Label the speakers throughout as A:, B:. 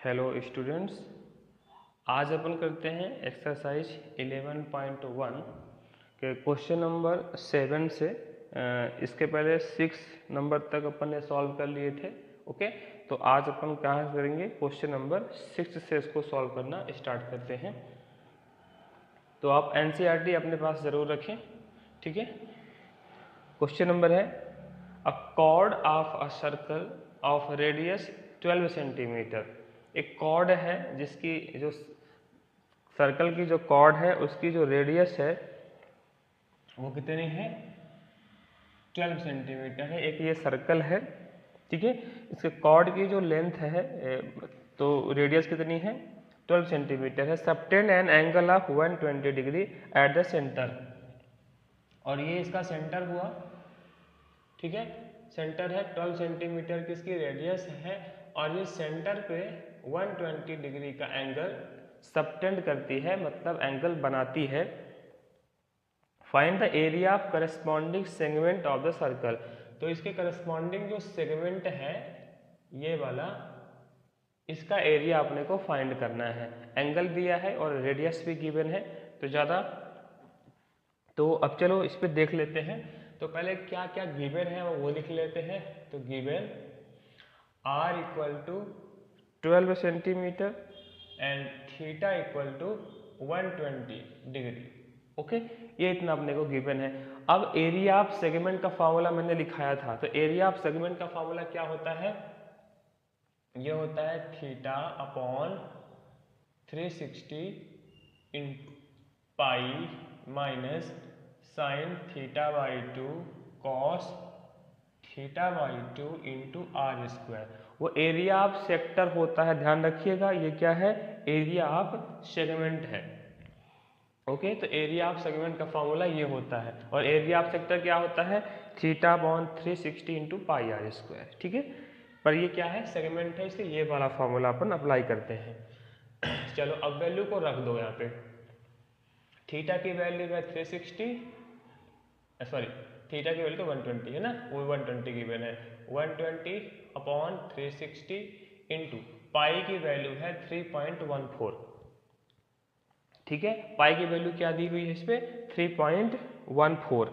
A: Hello students, आज अपन करते हैं एक्सरसाइज 11.1 के क्वेश्चन नंबर 7 से इसके पहले 6 नंबर तक अपन ने सॉल्व कर लिए थे। ओके, तो आज अपन कहाँ करेंगे, क्वेश्चन नंबर 6 से इसको सॉल्व करना स्टार्ट करते हैं। तो आप एनसीईआरटी अपने पास ज़रूर रखें, ठीक है। क्वेश्चन नंबर है अ cord of a circle of radius 12 centimetre. एक कॉर्ड है जिसकी जो सर्कल की जो कॉर्ड है उसकी जो रेडियस है वो कितनी है, 12 सेंटीमीटर है। एक ये सर्कल है, ठीक है। इसके कॉर्ड की जो लेंथ है तो रेडियस कितनी है, 12 सेंटीमीटर है। Subtend an angle of 120 degree at the centre, और ये इसका सेंटर हुआ, ठीक है। सेंटर है 12 सेंटीमीटर की इसकी रेडियस है, और ये सेंटर पे 120 डिग्री का एंगल सबटेंड करती है, मतलब एंगल बनाती है। Find the area of corresponding segment of the circle. तो इसके करस्पॉन्डिंग जो सेगमेंट है ये वाला, इसका एरिया अपने को फाइंड करना है। एंगल दिया है और रेडियस भी गिवन है, तो ज़्यादा तो अब चलो इस पर देख लेते हैं। तो पहले क्या क्या गिवन है वो लिख लेते हैं। तो given r equal to 12 centimetre and theta equal to 120 degree. Okay, ये इतना अपने को गिवन है। अब एरिया ऑफ सेगमेंट का फॉर्मूला मैंने लिखाया था। तो एरिया ऑफ सेगमेंट का फॉर्मूला क्या होता है, ये होता है theta upon 360 into pi minus sine theta by 2 cos theta by 2 into r square. वो एरिया ऑफ सेक्टर होता है, ध्यान रखिएगा। ये क्या है, एरिया ऑफ सेगमेंट है। ओके, तो एरिया ऑफ सेगमेंट का फॉर्मूला ये होता है, और एरिया ऑफ सेक्टर क्या होता है, theta upon 360 into pi r square, ठीक है। पर ये क्या है, सेगमेंट है, इसलिए ये वाला फॉर्मूला अपन अप्लाई करते हैं। चलो अब वैल्यू को रख दो यहाँ पे। थीटा की वैल्यू है 360, सॉरी थीटा की वैल्यू तो 120 है ना, वो 120 गिवन है। 120 अपॉन 360 इंटू पाई की वैल्यू है 3.14, ठीक है। पाई की वैल्यू क्या दी हुई है इस पे, 3.14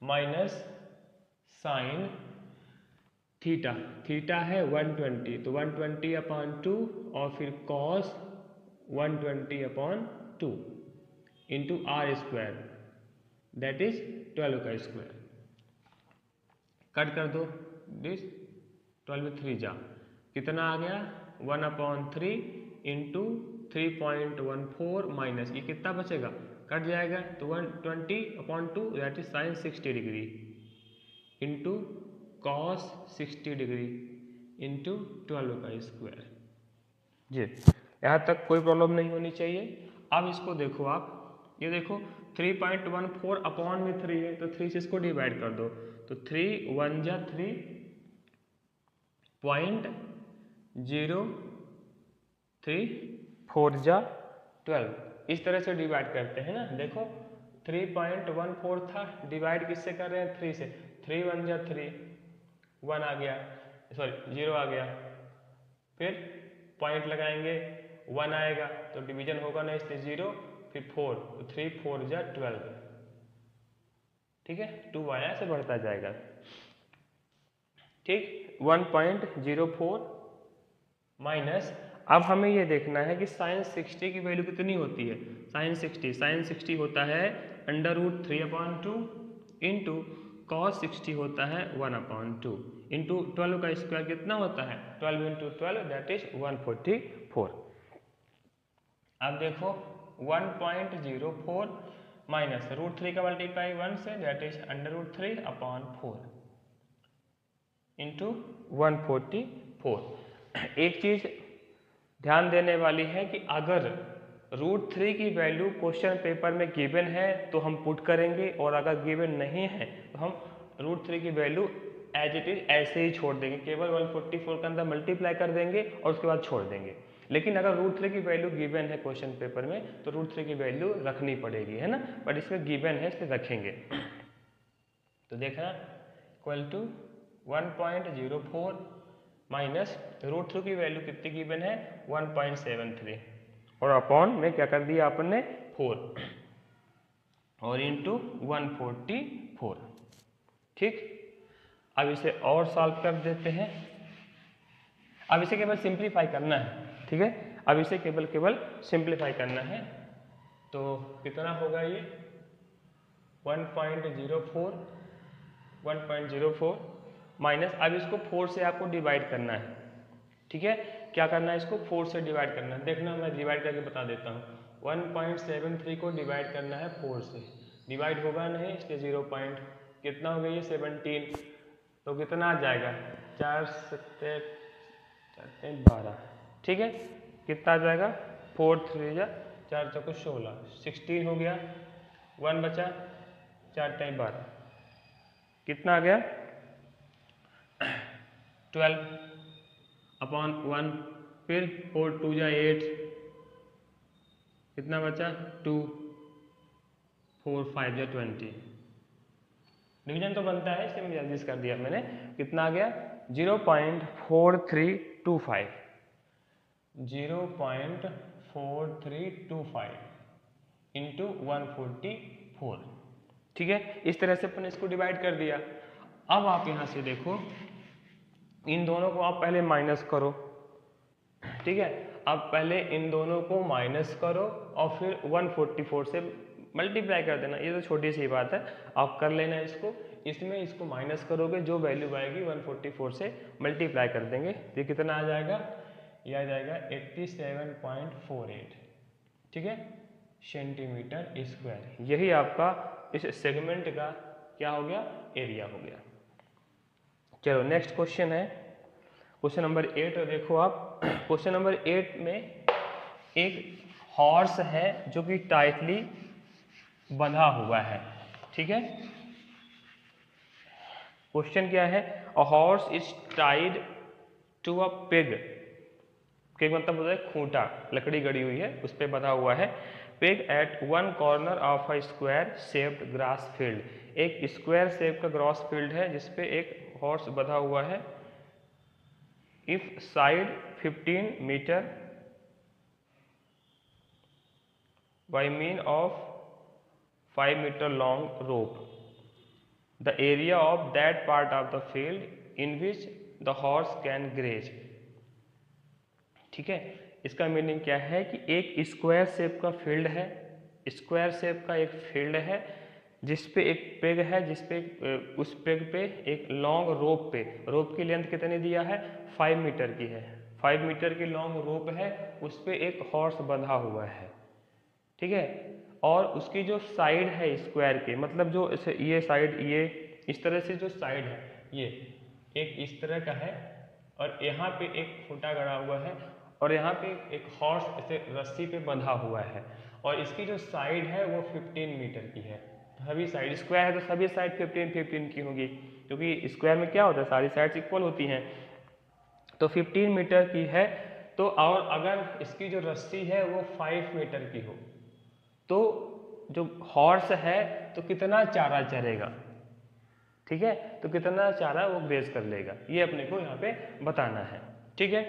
A: माइनस साइन थीटा, थीटा है 120, तो 120 अपॉन 2 और फिर cos 120 upon 2 into r square, that is 12 का स्क्वायर। कट कर दो दिस, 12 3 जा, कितना आ गया 1 अपॉन 3 इंटू 3.14 माइनस ये कितना बचेगा, कट जाएगा, तो 120 upon 2 that is sine 60 degree into cos 60 degree into 12 का स्क्वायर। जी, यहाँ तक कोई प्रॉब्लम नहीं होनी चाहिए। अब इसको देखो आप, ये देखो 3.14 अपॉन में 3 है, तो 3 से इसको डिवाइड कर दो, तो 3 1 जा 3 0.03 4 जा 12, इस तरह से डिवाइड करते हैं ना। देखो 3.14 था, डिवाइड किससे कर रहे हैं, 3 से। 3 1 जा 3, 1 आ गया, सॉरी 0 आ गया, फिर पॉइंट लगाएंगे 1 आएगा, तो डिवीजन होगा ना, इससे 0 फिर 4, तो 3 4 जा 12, ठीक है। 2 आया से बढ़ता जाएगा, ठीक। 1.04 माइनस, अब हमें ये देखना है कि साइन 60 की वैल्यू कितनी होती है। साइन 60 होता है √3 अपॉन 2 इंटू कॉस 60 होता है 1 अपॉन 2 इंटू 12 का स्क्वायर कितना होता है, 12 इंटू 12 दैट इज 144। अब देखो 1.04 माइनस √3 का मल्टीप्लाई 1 से, दैट इज √3 अपॉन 4 इंटू 144। एक चीज ध्यान देने वाली है कि अगर √3 की वैल्यू क्वेश्चन पेपर में गिवन है तो हम पुट करेंगे, और अगर गिवन नहीं है तो हम √3 की वैल्यू एज इट इज ऐसे ही छोड़ देंगे, केवल 144 के अंदर मल्टीप्लाई कर देंगे और उसके बाद छोड़ देंगे। लेकिन अगर √3 की वैल्यू गिवन है क्वेश्चन पेपर में तो √3 की वैल्यू रखनी पड़ेगी, है ना, बट इसमें गिवन है इसलिए रखेंगे। तो देखना इक्वल टू 1.04 माइनस √3 की वैल्यू कितनी गिवन है 1.73 और अपॉन में क्या कर दिया आपने 4 और इंटू 144। ठीक, अब इसे और सॉल्व कर देते हैं। अब इसे केवल सिंप्लीफाई करना है, ठीक है, अब इसे केवल सिंप्लीफाई करना है। तो कितना होगा ये 1.04 माइनस, अब इसको 4 से आपको डिवाइड करना है, ठीक है, क्या करना है इसको 4 से डिवाइड करना है। देखना मैं डिवाइड करके बता देता हूँ। 1.73 को डिवाइड करना है 4 से, डिवाइड होगा नहीं इसलिए 0 पॉइंट कितना हो गया ये 17, तो कितना आ जाएगा 4 7 12, ठीक है, कितना आ जाएगा 4 3 जा 4 चौको 16, 16 हो गया, 1 बचा 4 टाइम 12, कितना आ गया 12 अपॉन 1, फिर 4 2 जा 8, कितना बचा 2, 4 5 जा 20, डिवीजन तो बनता है इसलिए मैं जल्दी से कर दिया मैंने। कितना आ गया 0.4325, 0.4325 इंटू 144, ठीक है, इस तरह से अपन इसको डिवाइड कर दिया। अब आप यहाँ से देखो, इन दोनों को आप पहले माइनस करो, ठीक है, अब पहले इन दोनों को माइनस करो और फिर 144 से मल्टीप्लाई कर देना। ये तो छोटी सी बात है, आप कर लेना इसको। इसमें इसको माइनस करोगे, जो वैल्यू आएगी 144 से मल्टीप्लाई कर देंगे, तो कितना आ जाएगा, ये आ जाएगा 87.48, ठीक है, सेंटीमीटर स्क्वायर। यही आपका इस सेगमेंट का क्या हो गया, एरिया हो गया। चलो नेक्स्ट क्वेश्चन है, क्वेश्चन नंबर 8 देखो आप। क्वेश्चन नंबर 8 में एक हॉर्स है जो कि टाइटली बंधा हुआ है, ठीक है। क्वेश्चन क्या है, a horse is tied to a pig, pig मतलब होता है खूंटा, लकड़ी गड़ी हुई है उस पर बंधा हुआ है। Pig at one corner of a square shaped grass field, एक स्क्वायर शेप का ग्रास फील्ड है जिसपे एक हॉर्स बंधा हुआ है। If side 15 metre by mean of 5 meter long rope, the area of that part of the field in which the horse can graze, ठीक है। इसका मीनिंग क्या है कि एक स्क्वायर शेप का फील्ड है, स्क्वायर शेप का एक फील्ड है जिसपे एक पेग है, जिसपे उस पेग पे एक लॉन्ग रोप पे, रोप की लेंथ कितनी दिया है 5 मीटर की है, 5 मीटर की लॉन्ग रोप है, उस पे एक हॉर्स बंधा हुआ है, ठीक है। और उसकी जो साइड है स्क्वायर के, मतलब जो ये साइड, ये इस तरह से जो साइड है ये एक इस तरह का है, और यहाँ पे एक खूंटा गड़ा हुआ है, और यहाँ पे एक हॉर्स ऐसे रस्सी पे बंधा हुआ है, और इसकी जो साइड है वो 15 मीटर की है। सभी साइड स्क्वायर है तो सभी साइड 15 की होगी, क्योंकि स्क्वायर में क्या होता है सारी साइड्स इक्वल होती हैं, तो 15 मीटर की है। तो और अगर इसकी जो रस्सी है वो 5 मीटर की हो, तो जो हॉर्स है तो कितना चारा चरेगा, ठीक है, तो कितना चारा वो ग्रेज कर लेगा, ये अपने को यहाँ पे बताना है, ठीक है।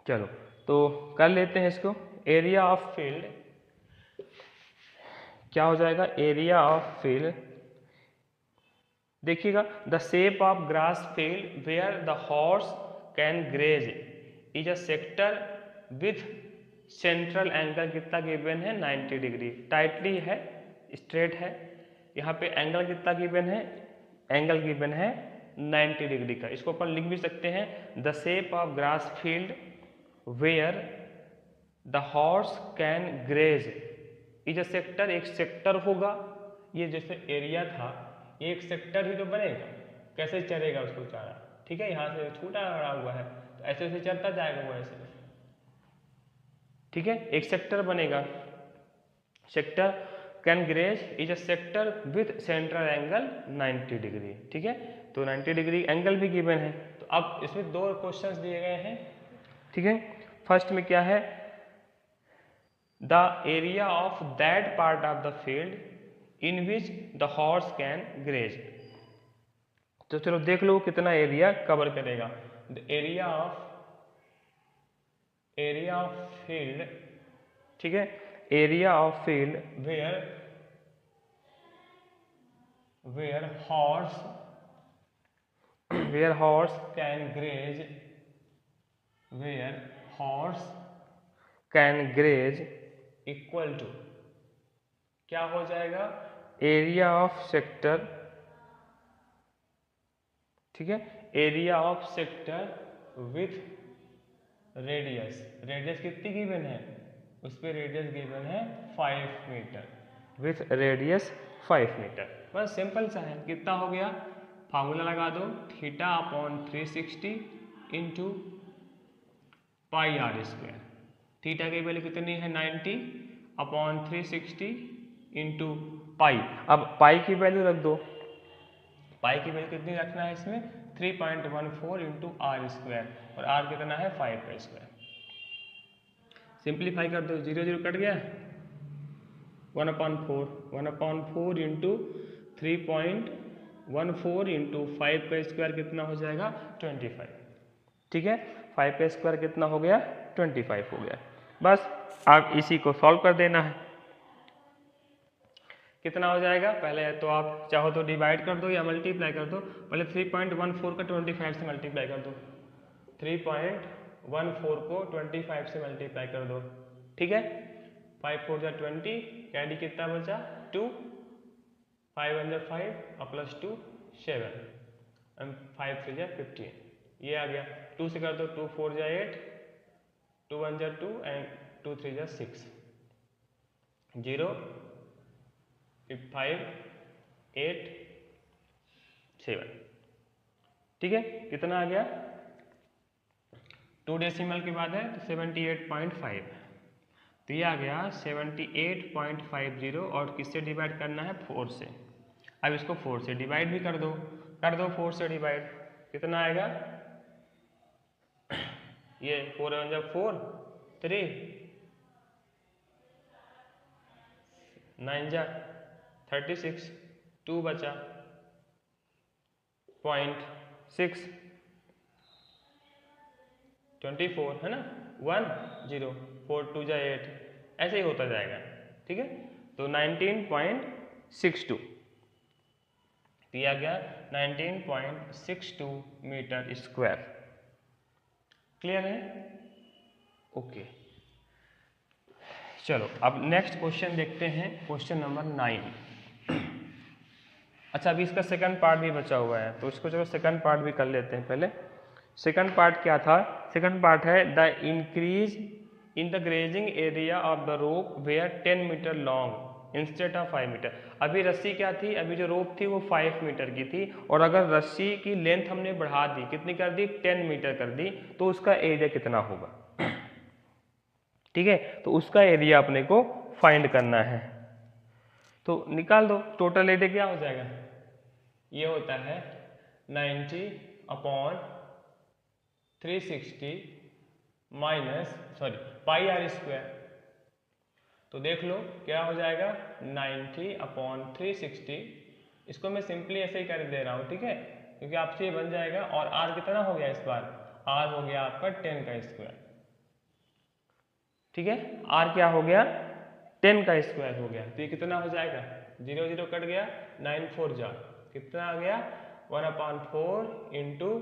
A: चलो तो कर लेते हैं इसको। एरिया ऑफ फील्ड क्या हो जाएगा, एरिया ऑफ फील्ड, देखिएगा, the shape of grass field where the horse can graze is a sector with central angle कितना गिवन है 90 डिग्री, टाइटली है, स्ट्रेट है, यहाँ पे एंगल कितना गिवन है, एंगल गिवन है 90 डिग्री का। इसको अपन लिख भी सकते हैं, the shape of grass field where the horse can graze is a sector, एक सेक्टर होगा, ये जैसे एरिया था ये एक सेक्टर ही तो बनेगा, कैसे चरेगा उसको चारा, ठीक है, यहाँ से छूटा गड़ा हुआ है तो ऐसे ऐसे चलता जाएगा वो ऐसे, ठीक है, एक सेक्टर बनेगा। Sector can graze is a sector with central angle 90 degree, ठीक है, तो 90 डिग्री एंगल भी गिवन है। तो अब इसमें दो क्वेश्चंस दिए गए हैं, ठीक है। फर्स्ट में क्या है, the area of that part of the field in which the horse can graze, तो चलो देख लो कितना एरिया कवर करेगा। द एरिया ऑफ फील्ड, ठीक है, area of field where horse can graze equal to, क्या हो जाएगा, एरिया ऑफ सेक्टर, ठीक है, area of sector with radius कितनी गिवन है, उस पर रेडियस गिवन है 5 मीटर, विथ रेडियस 5 मीटर। बस सिंपल सा है, कितना हो गया, फार्मूला लगा दो, theta upon 360 into pi r square. Theta की वैल्यू कितनी है 90 अपॉन 360 इंटू पाई। अब पाई की वैल्यू रख दो, पाई की वैल्यू कितनी रखना है इसमें 3.14 इंटू आर स्क्वायर, और आर कितना है 5 का स्क्वायर। सिंप्लीफाई कर दो, 0 0 कट गया, 1/4 इंटू 3.14 इंटू 5 का स्क्वायर कितना हो जाएगा 25, ठीक है, 5 का स्क्वायर कितना हो गया 25 हो गया। बस आप इसी को सॉल्व कर देना है, कितना हो जाएगा, पहले तो आप चाहो तो डिवाइड कर दो या मल्टीप्लाई कर दो, पहले 3.14 का 25 से मल्टीप्लाई कर दो, 3.14 को 25 से मल्टीप्लाई कर दो, ठीक है, 5 4 जा 20, कैरी कितना बचा 2, 5 1 जा 5 और प्लस 2 7 एंड 5 3 जा 15, ये आ गया। 2 से कर दो, 2 4 जा 8, 2 1 जा 2 एंड 2 3 जा 6, 0 5 8 7, ठीक है, कितना आ गया, 2 डेसिमल के बाद है तो 78.5, तो ये आ गया 78.50, और किससे डिवाइड करना है 4 से। अब इसको 4 से डिवाइड भी कर दो 4 से डिवाइड, कितना आएगा, ये 4 1 जा 4, 3 9 जा 36, 2 बचा 0.6, 24 है ना, 1 0, 4 2 जा 8, ऐसे ही होता जाएगा, ठीक है, तो 19.62 दिया गया, 19.62 मीटर स्क्वायर। क्लियर है, ओके। चलो अब नेक्स्ट क्वेश्चन देखते हैं, क्वेश्चन नंबर 9। अच्छा, अभी इसका सेकंड पार्ट भी बचा हुआ है, तो इसको चलो सेकंड पार्ट भी कर लेते हैं। पहले सेकंड पार्ट क्या था, सेकंड पार्ट है the increase in the grazing area of the rope where 10 metre long instead of 5 metre. अभी रस्सी क्या थी, अभी जो रोप थी वो 5 मीटर की थी, और अगर रस्सी की लेंथ हमने बढ़ा दी, कितनी कर दी 10 मीटर कर दी, तो उसका एरिया कितना होगा, ठीक है, तो उसका एरिया अपने को फाइंड करना है। तो निकाल दो, टोटल एरिया क्या हो जाएगा, ये होता है 90 upon 360 minus pi r square. तो देख लो क्या हो जाएगा 90 अपॉन 360, इसको मैं सिंपली ऐसे ही कर दे रहा हूँ, ठीक है, क्योंकि आपसे ये बन जाएगा, और आर कितना हो गया इस बार, आर हो गया आपका 10 का स्क्वायर, ठीक है, आर क्या हो गया 10 का स्क्वायर हो गया, तो ये कितना हो जाएगा, 0 0 कट गया, 9 4 जा, कितना आ गया 1/4 इंटू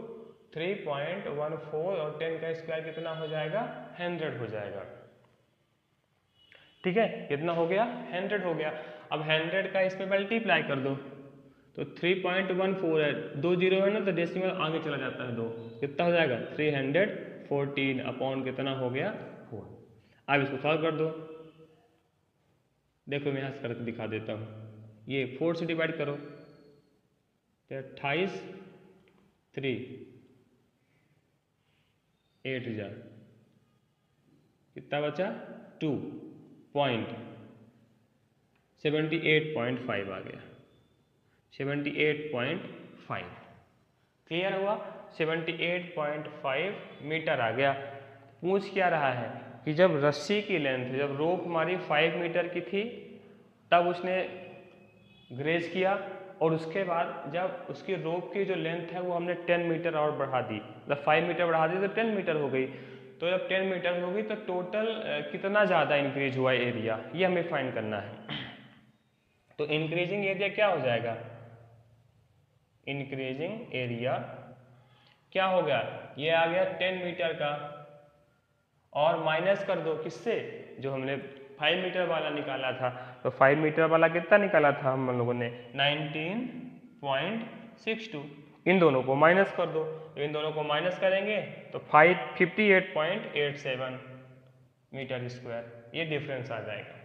A: 3.14, और 10 का स्क्वायर कितना हो जाएगा 100 हो जाएगा, ठीक है, कितना हो गया 100 हो गया। अब 100 का इस पे मल्टीप्लाई कर दो, तो 3.14 है, 2 0 है ना, तो डेसिमल आगे चला जाता है 2, कितना हो जाएगा 314 अपॉन कितना हो गया 4। अब इसको सॉल्व कर दो, देखो मैं यहाँ से करके दिखा देता हूँ, ये 4 से डिवाइड करो तो 28 3 8 जा, कितना बचा 2.78.5 आ गया, 78.5, क्लियर हुआ, 78.5 मीटर आ गया। पूछ क्या रहा है कि जब रस्सी की लेंथ, जब रोप हमारी 5 मीटर की थी, तब उसने ग्रेज किया, और उसके बाद जब उसकी रोप की जो लेंथ है वो हमने 10 मीटर और बढ़ा दी, मतलब 5 मीटर बढ़ा दी तो 10 मीटर हो गई। तो जब 10 मीटर होगी तो टोटल कितना ज़्यादा इंक्रीज हुआ एरिया, ये हमें फाइंड करना है। तो इंक्रीजिंग एरिया क्या हो जाएगा, इंक्रीजिंग एरिया क्या हो गया, ये आ गया 10 मीटर का, और माइनस कर दो किससे, जो हमने 5 मीटर वाला निकाला था। तो 5 मीटर वाला कितना निकाला था हम लोगों ने, 19.62। इन दोनों को माइनस कर दो, तो इन दोनों को माइनस करेंगे तो 58.87 मीटर स्क्वायर, ये डिफरेंस आ जाएगा।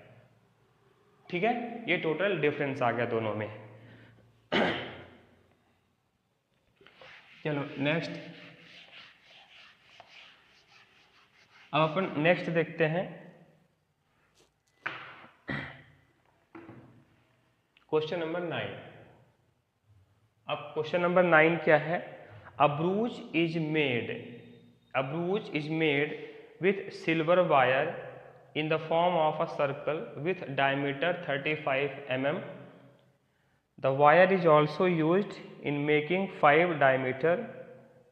A: ठीक है, ये टोटल डिफरेंस आ गया दोनों में। चलो नेक्स्ट, अब अपन नेक्स्ट देखते हैं क्वेश्चन नंबर 9। अब क्वेश्चन नंबर 9 क्या है, a brooch is made with silver wire in the form of a circle with diameter 35 mm. The wire is also used in making 5 diameter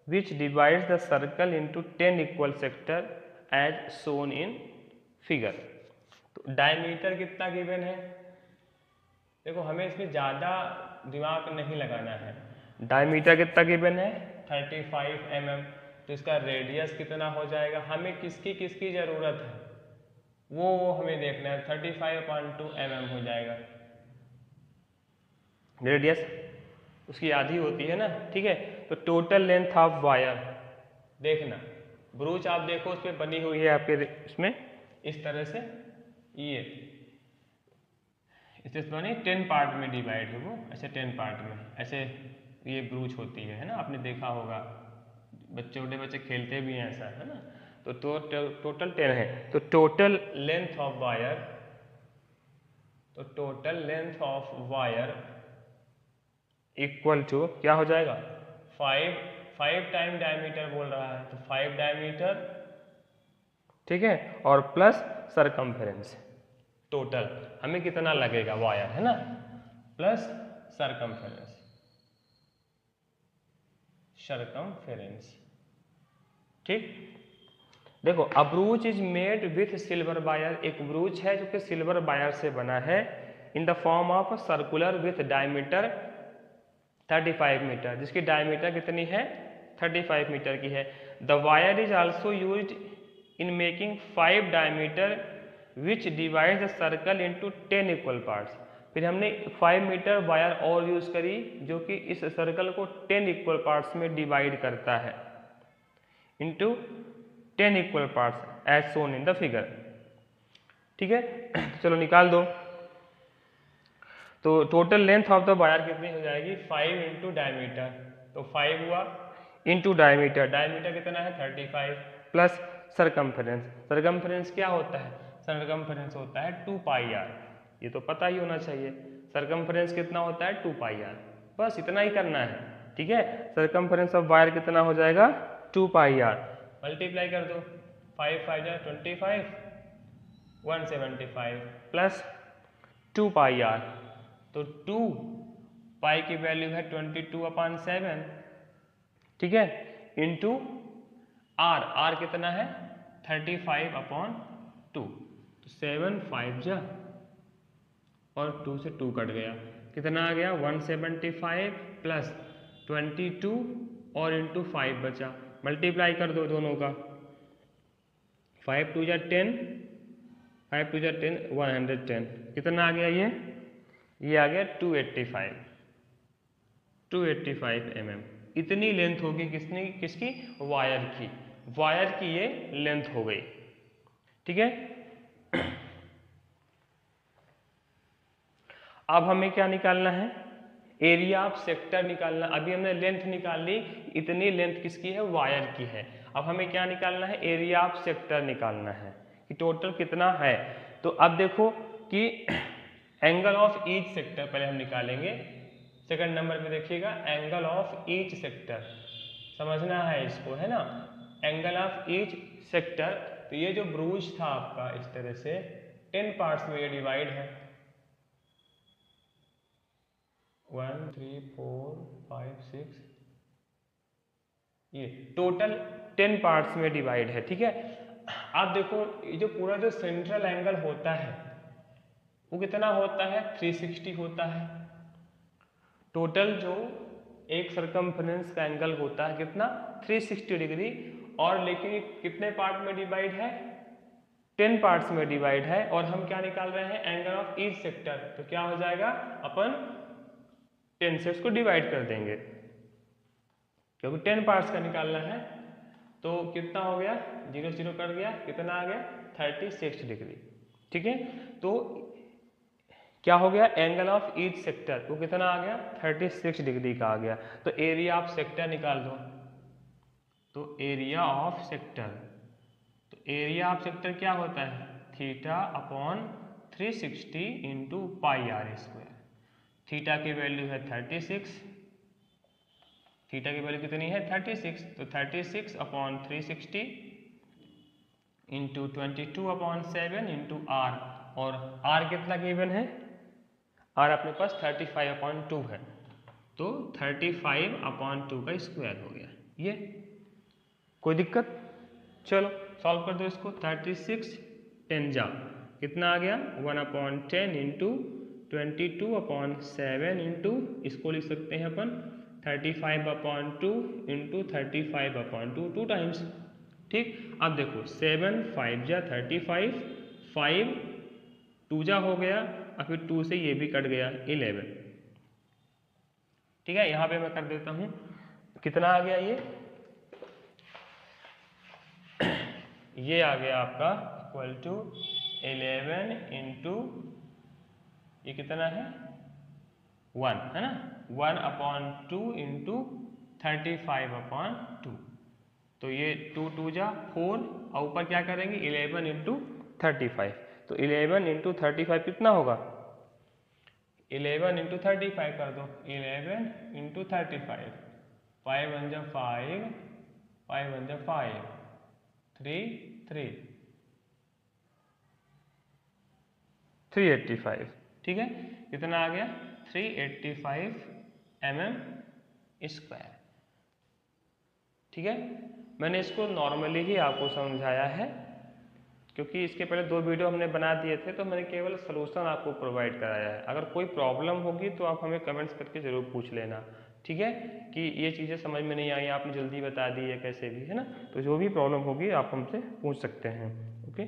A: which divides the circle into 10 equal sector as shown in figure. तो diameter कितना given है, देखो हमें इसमें ज़्यादा दिमाग नहीं लगाना है। डायमीटर कितना गिवन है 35 mm, तो इसका रेडियस कितना हो जाएगा, हमें किसकी किसकी ज़रूरत है वो हमें देखना है। 35/2 mm हो जाएगा रेडियस, उसकी आधी होती है ना। ठीक है, तो टोटल लेंथ ऑफ वायर देखना, ब्रूच आप देखो उस पर बनी हुई है आपके इसमें इस तरह से, ये इस बनी 10 पार्ट में डिवाइड है वो, ऐसे 10 पार्ट में ऐसे ये ब्रूच होती है ना, आपने देखा होगा, छोटे बच्चे खेलते भी हैं ऐसा, है ना। तो टोटल 10 है, तो टोटल लेंथ ऑफ वायर, तो total length of wire equal to क्या हो जाएगा 5 टाइम डायमीटर बोल रहा है, तो 5 डायमीटर, ठीक है, और प्लस सरकमफेरेंस, टोटल हमें कितना लगेगा वायर, है ना, प्लस सरकमफेरेंस। ठीक, देखो a brooch is made with silver wire, एक ब्रूच है जो कि सिल्वर वायर से बना है, in the form of circular with diameter 35 metre, जिसकी डायमीटर कितनी है 35 मीटर की है। The wire is also used in making 5 diameter which divide the circle into 10 equal parts. फिर हमने 5 मीटर वायर और यूज करी जो कि इस सर्कल को 10 इक्वल पार्ट्स में डिवाइड करता है, into 10 equal parts as shown in the figure. ठीक है, चलो निकाल दो। तो total length of the wire कितनी हो जाएगी 5 इंटू डायमीटर, तो 5 हुआ इंटू डायमीटर, डायमीटर कितना है 35 प्लस सरकमफेरेंस, सरकमफेरेंस क्या होता है, सरकमफेरेंस होता है 2 पाई आर, ये तो पता ही होना चाहिए। सरकमफेरेंस कितना होता है 2 पाई आर, बस इतना ही करना है। ठीक है, सरकमफेरेंस ऑफ वायर कितना हो जाएगा 2 पाई आर, मल्टीप्लाई कर दो, 5 5 जा 25 175 प्लस 2 पाई आर, तो 2 पाई की वैल्यू है 22/7, ठीक है, इंटू आर, आर कितना है 35/2, तो 7 5 जा और 2 से 2 कट गया, कितना आ गया 175 प्लस 22 और इंटू 5 बचा, मल्टीप्लाई कर दो दोनों का, 5 2 जा 10, 5 2 जा 10 110, कितना आ गया ये आ गया 285 mm। इतनी लेंथ होगी किसकी वायर की ये लेंथ हो गई। ठीक है, अब हमें क्या निकालना है, एरिया ऑफ सेक्टर निकालना। अभी हमने लेंथ निकाल ली, इतनी लेंथ किसकी है वायर की है। अब हमें क्या निकालना है, एरिया ऑफ सेक्टर निकालना है कि टोटल कितना है। तो अब देखो कि एंगल ऑफ ईच सेक्टर पहले हम निकालेंगे, सेकंड नंबर पे देखिएगा एंगल ऑफ ईच सेक्टर, समझना है इसको, है ना, एंगल ऑफ ईच सेक्टर। तो ये जो ब्रूच था आपका इस तरह से 10 पार्ट्स में ये डिवाइड है, 1 3 4 5 6, ये टोटल 10 पार्ट्स में डिवाइड है। ठीक है, आप देखो ये जो पूरा जो सेंट्रल एंगल होता है वो कितना होता है, 360 होता है। टोटल जो एक सरकमफ्रेंस का एंगल होता है कितना, 360 डिग्री, और लेकिन कितने पार्ट में डिवाइड है, 10 पार्ट्स में डिवाइड है। और हम क्या निकाल रहे हैं, एंगल ऑफ ईच सेक्टर। तो क्या हो जाएगा, अपन 10 से उसको डिवाइड कर देंगे क्योंकि 10 पार्ट्स का निकालना है। तो कितना हो गया, 0 0 कट गया, कितना आ गया, 36 डिग्री। ठीक है, तो क्या हो गया, एंगल ऑफ ईच सेक्टर वो कितना आ गया, 36 डिग्री का आ गया। तो एरिया ऑफ सेक्टर निकाल दो। तो एरिया ऑफ सेक्टर, तो एरिया ऑफ सेक्टर क्या होता है, theta upon 360 into pi r square. Theta की वैल्यू है 36, थीटा की वैल्यू कितनी है 36, तो 36 upon 360 into 22 upon 7 into r, और आर कितना गिवन है, आर अपने पास 35/2 है, तो 35/2 का स्क्वायर हो गया। ये कोई दिक्कत, चलो सॉल्व कर दो इसको। 36 10 जा कितना आ गया, 1/10 इंटू 22/7 इंटू, इसको लिख सकते हैं अपन 35/2 इंटू 35/2, 2 टाइम्स। ठीक, अब देखो 7 5 जा 35, 5 2 जा हो गया, और फिर 2 से ये भी कट गया 11। ठीक है, यहाँ पे मैं कर देता हूँ, कितना आ गया ये आ गया आपका इक्वल टू 11 इंटू, ये कितना है 1 है ना, 1/2 इंटू 35/2। तो ये 2 2 जा 4, और ऊपर क्या करेंगे 11 इंटू 35। तो 11 इंटू 35 कितना होगा, 11 इंटू 35 कर दो, 11 इंटू 35, 5 1 जा 5, 5 1 जा 5, 3 3 385। ठीक है, कितना आ गया 385 mm²। ठीक है, मैंने इसको नॉर्मली ही आपको समझाया है क्योंकि इसके पहले 2 वीडियो हमने बना दिए थे, तो मैंने केवल सलूशन आपको प्रोवाइड कराया है। अगर कोई प्रॉब्लम होगी तो आप हमें कमेंट्स करके ज़रूर पूछ लेना। ठीक है, कि ये चीज़ें समझ में नहीं आई, आपने जल्दी बता दी है कैसे भी, है ना। तो जो भी प्रॉब्लम होगी आप हमसे पूछ सकते हैं। ओके।